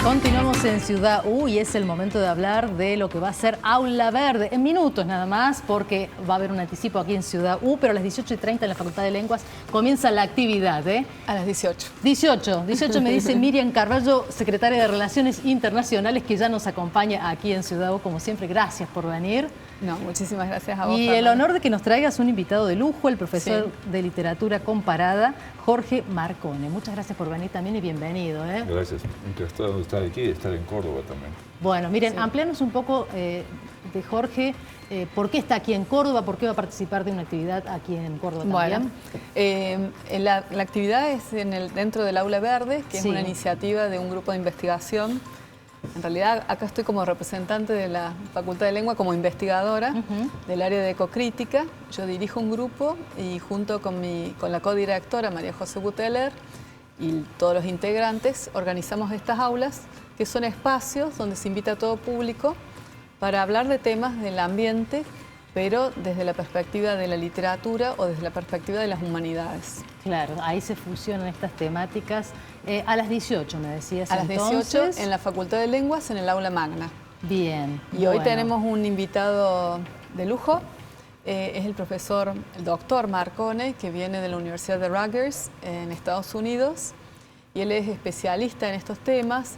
Continuamos en Ciudad U y es el momento de hablar de lo que va a ser Aula Verde. En minutos nada más, porque va a haber un anticipo aquí en Ciudad U, pero a las 18:30 en la Facultad de Lenguas comienza la actividad, ¿eh? A las 18. 18 me dice Miriam Carballo, secretaria de Relaciones Internacionales, que ya nos acompaña aquí en Ciudad U, como siempre. Gracias por venir. No, muchísimas gracias a vos. Y el honor de que nos traigas un invitado de lujo, el profesor de Literatura Comparada, Jorge Marcone. Muchas gracias por venir también y bienvenido, ¿eh? Gracias. Encantado de estar aquí y de estar en Córdoba también. Bueno, miren, amplíanos un poco de Jorge, ¿por qué está aquí en Córdoba? ¿Por qué va a participar de una actividad aquí en Córdoba también? Bueno, la actividad es dentro del Aula Verde, que es una iniciativa de un grupo de investigación. En realidad, acá estoy como representante de la Facultad de Lengua, como investigadora del área de ecocrítica. Yo dirijo un grupo y junto con la codirectora, María José Buteler, y todos los integrantes, organizamos estas aulas, que son espacios donde se invita a todo público para hablar de temas del ambiente, pero desde la perspectiva de la literatura o desde la perspectiva de las humanidades. Claro, ahí se fusionan estas temáticas. A las 18 me decías. A las 18 en la Facultad de Lenguas, en el Aula Magna. Bien. Y hoy tenemos un invitado de lujo, es el doctor Marcone, que viene de la Universidad de Rutgers en Estados Unidos. Y él es especialista en estos temas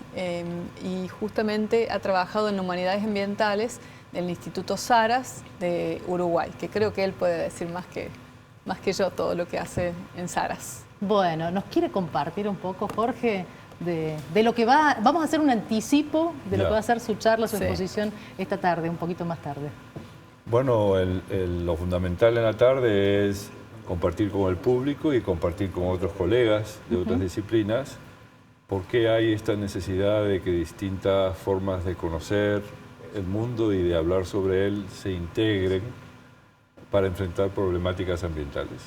y justamente ha trabajado en humanidades ambientales del Instituto Saras de Uruguay, que creo que él puede decir más que yo todo lo que hace en Saras. Bueno, ¿nos quiere compartir un poco, Jorge, de lo que vamos a hacer un anticipo de lo que va a ser su charla, su exposición esta tarde, un poquito más tarde? Bueno, lo fundamental en la tarde es compartir con el público y compartir con otros colegas de otras disciplinas por qué hay esta necesidad de que distintas formas de conocer el mundo y de hablar sobre él se integren para enfrentar problemáticas ambientales.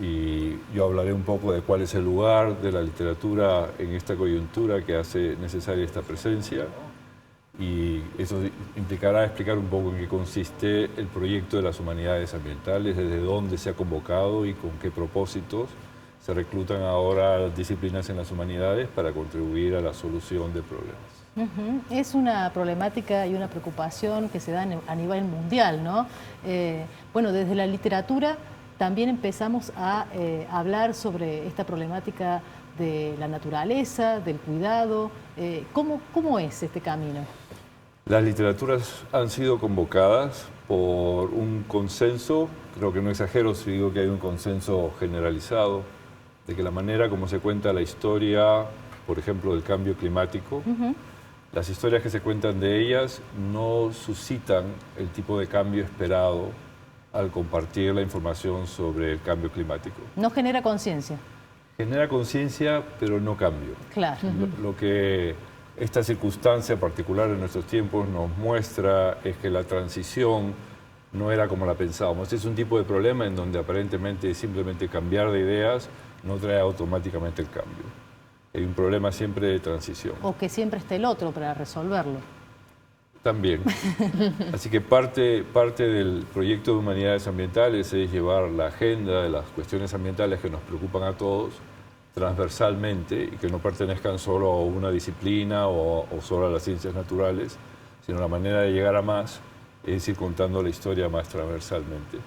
Y yo hablaré un poco de cuál es el lugar de la literatura en esta coyuntura que hace necesaria esta presencia, y eso implicará explicar un poco en qué consiste el proyecto de las humanidades ambientales, desde dónde se ha convocado y con qué propósitos se reclutan ahora las disciplinas en las humanidades para contribuir a la solución de problemas. Es una problemática y una preocupación que se da a nivel mundial, ¿no? Bueno, desde la literatura también empezamos a hablar sobre esta problemática de la naturaleza, del cuidado. ¿Cómo es este camino? Las literaturas han sido convocadas por un consenso, creo que no exagero si digo que hay un consenso generalizado, de que la manera como se cuenta la historia, por ejemplo, del cambio climático, las historias que se cuentan de ellas no suscitan el tipo de cambio esperado al compartir la información sobre el cambio climático. No genera conciencia. Genera conciencia, pero no cambio. Claro. Lo que esta circunstancia particular en nuestros tiempos nos muestra es que la transición no era como la pensábamos. Este es un tipo de problema en donde aparentemente simplemente cambiar de ideas no trae automáticamente el cambio. Hay un problema siempre de transición. O que siempre esté el otro para resolverlo. También. Así que parte del proyecto de humanidades ambientales es llevar la agenda de las cuestiones ambientales que nos preocupan a todos transversalmente y que no pertenezcan solo a una disciplina o solo a las ciencias naturales, sino la manera de llegar a más es ir contando la historia más transversalmente.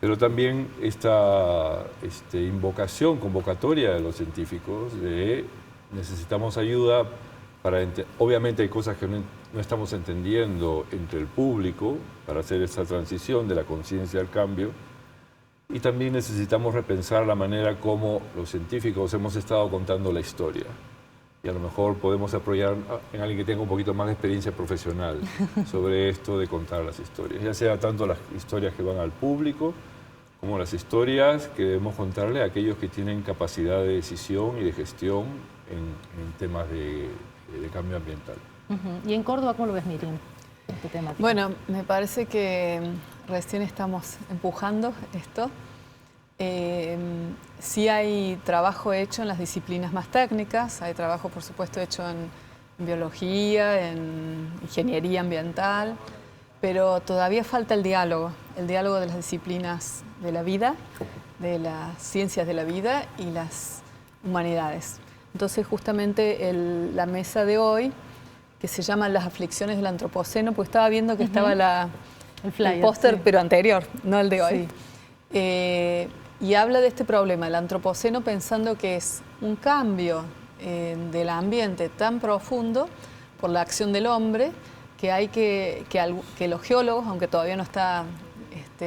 Pero también esta convocatoria de los científicos de necesitamos ayuda para... Obviamente hay cosas que no estamos entendiendo entre el público para hacer esta transición de la conciencia al cambio, y también necesitamos repensar la manera como los científicos hemos estado contando la historia. Y a lo mejor podemos apoyar en alguien que tenga un poquito más de experiencia profesional sobre esto de contar las historias, ya sea tanto las historias que van al público como las historias que debemos contarle a aquellos que tienen capacidad de decisión y de gestión en temas de cambio ambiental. ¿Y en Córdoba cómo lo ves, Miriam, este tema? Bueno, me parece que recién estamos empujando esto. Sí hay trabajo hecho en las disciplinas más técnicas, hay trabajo por supuesto hecho en biología, en ingeniería ambiental, pero todavía falta el diálogo de las disciplinas de la vida, de las ciencias de la vida y las humanidades. Entonces justamente la mesa de hoy, que se llama Las aflicciones del antropoceno, pues estaba viendo que estaba el póster, pero anterior, no el de hoy. Sí. Y habla de este problema, el antropoceno, pensando que es un cambio del ambiente tan profundo por la acción del hombre, que los geólogos, aunque todavía no está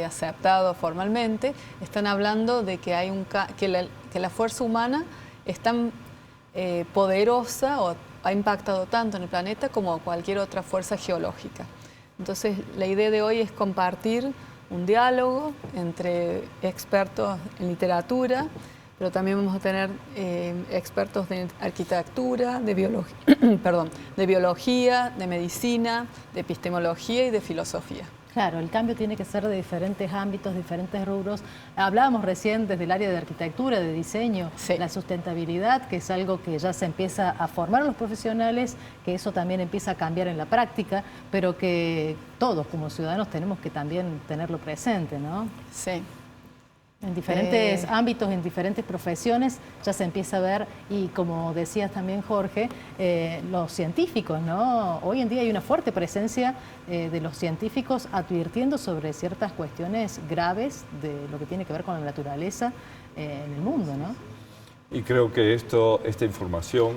aceptado formalmente, están hablando de que la fuerza humana es tan poderosa o ha impactado tanto en el planeta como cualquier otra fuerza geológica. Entonces, la idea de hoy es compartir un diálogo entre expertos en literatura, pero también vamos a tener expertos de arquitectura, de biología, de medicina, de epistemología y de filosofía. Claro, el cambio tiene que ser de diferentes ámbitos, diferentes rubros. Hablábamos recién desde el área de arquitectura, de diseño, sí, la sustentabilidad, que es algo que ya se empieza a formar a los profesionales, que eso también empieza a cambiar en la práctica, pero que todos como ciudadanos tenemos que también tenerlo presente, ¿no? Sí. En diferentes ámbitos, en diferentes profesiones, ya se empieza a ver, y como decías también, Jorge, los científicos, ¿no? Hoy en día hay una fuerte presencia de los científicos advirtiendo sobre ciertas cuestiones graves de lo que tiene que ver con la naturaleza en el mundo, ¿no? Y creo que esta información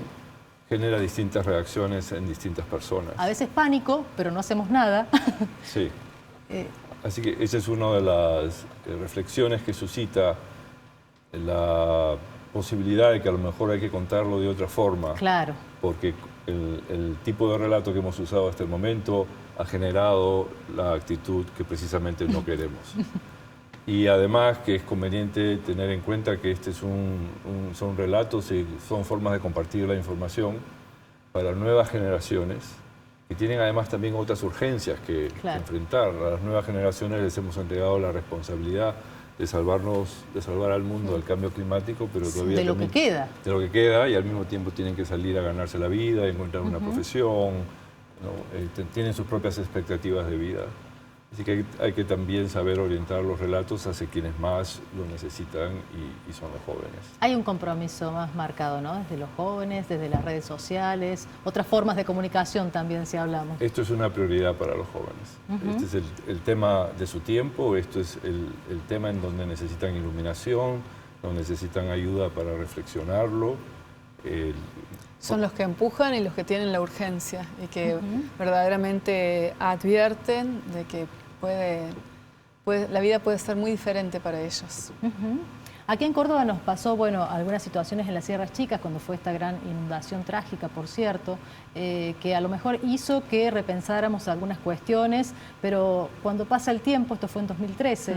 genera distintas reacciones en distintas personas. A veces pánico, pero no hacemos nada. Sí. Así que esa es una de las reflexiones que suscita la posibilidad de que a lo mejor hay que contarlo de otra forma. Claro. Porque el tipo de relato que hemos usado hasta el momento ha generado la actitud que precisamente no queremos. Y además que es conveniente tener en cuenta que son relatos y son formas de compartir la información para nuevas generaciones, que tienen además también otras urgencias que enfrentar. A las nuevas generaciones les hemos entregado la responsabilidad de salvar al mundo del cambio climático, pero todavía de lo que queda. De lo que queda, y al mismo tiempo tienen que salir a ganarse la vida, encontrar una profesión, ¿no? Tienen sus propias expectativas de vida. Así que hay que también saber orientar los relatos hacia quienes más lo necesitan y son los jóvenes. Hay un compromiso más marcado, ¿no? Desde los jóvenes, desde las redes sociales, otras formas de comunicación también, si hablamos. Esto es una prioridad para los jóvenes. Este es el tema de su tiempo, esto es el tema en donde necesitan iluminación, donde necesitan ayuda para reflexionarlo. Son los que empujan y los que tienen la urgencia y que verdaderamente advierten de que la vida puede ser muy diferente para ellos. Aquí en Córdoba nos pasó, bueno, algunas situaciones en las Sierras Chicas, cuando fue esta gran inundación trágica, por cierto, que a lo mejor hizo que repensáramos algunas cuestiones, pero cuando pasa el tiempo, esto fue en 2013,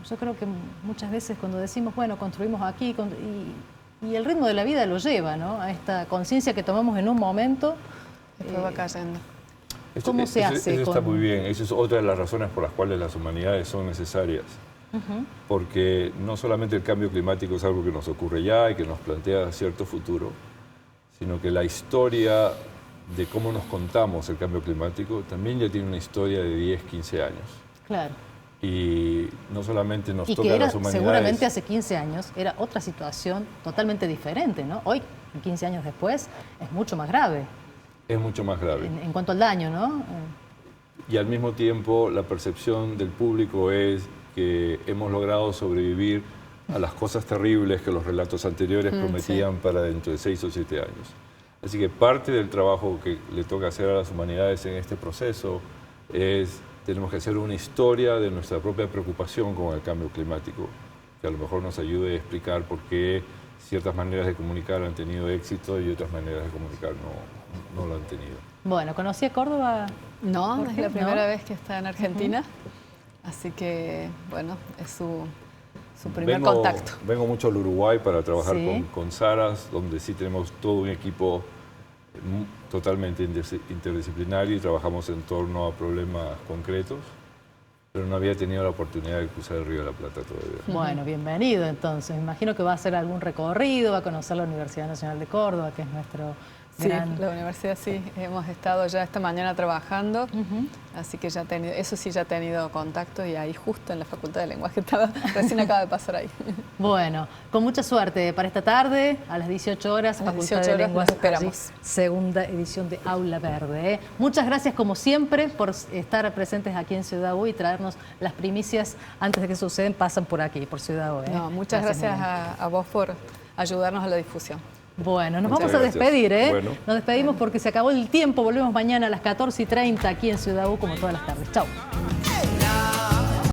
yo creo que muchas veces cuando decimos, bueno, construimos aquí, y el ritmo de la vida lo lleva, ¿no? A esta conciencia que tomamos en un momento. Después va cayendo. ¿Cómo se hace? Eso está muy bien. Esa es otra de las razones por las cuales las humanidades son necesarias. Porque no solamente el cambio climático es algo que nos ocurre ya y que nos plantea cierto futuro, sino que la historia de cómo nos contamos el cambio climático también ya tiene una historia de 10, 15 años. Claro. Y no solamente nos toca a las humanidades. Seguramente hace 15 años era otra situación totalmente diferente, ¿no? Hoy, 15 años después, es mucho más grave. Es mucho más grave. En cuanto al daño, ¿no? Y al mismo tiempo, la percepción del público es que hemos logrado sobrevivir a las cosas terribles que los relatos anteriores prometían para dentro de 6 o 7 años. Así que parte del trabajo que le toca hacer a las humanidades en este proceso es: tenemos que hacer una historia de nuestra propia preocupación con el cambio climático, que a lo mejor nos ayude a explicar por qué ciertas maneras de comunicar han tenido éxito y otras maneras de comunicar no lo han tenido. Bueno, ¿conocía Córdoba? No, es la primera vez que está en Argentina, así que, bueno, es su primer contacto. Vengo mucho al Uruguay para trabajar con Saras, donde sí tenemos todo un equipo totalmente interdisciplinario y trabajamos en torno a problemas concretos, pero no había tenido la oportunidad de cruzar el Río de la Plata todavía. Bueno, bienvenido entonces. Me imagino que va a hacer algún recorrido, va a conocer la Universidad Nacional de Córdoba, que es nuestro Sí, la universidad sí, hemos estado ya esta mañana trabajando, así que eso sí ya he tenido contacto y ahí justo en la Facultad de Lenguaje recién acaba de pasar ahí. Bueno, con mucha suerte para esta tarde, a las 18 horas, Facultad de Lenguas, esperamos. Segunda edición de Aula Verde. Muchas gracias como siempre por estar presentes aquí en Ciudad U y traernos las primicias antes de que sucedan, pasan por aquí, por Ciudad U. No, muchas gracias a vos por ayudarnos a la difusión. Bueno, nos Muchas vamos a despedir, ¿eh? Bueno. Nos despedimos porque se acabó el tiempo. Volvemos mañana a las 14:30 aquí en Ciudad U como todas las tardes. Chau.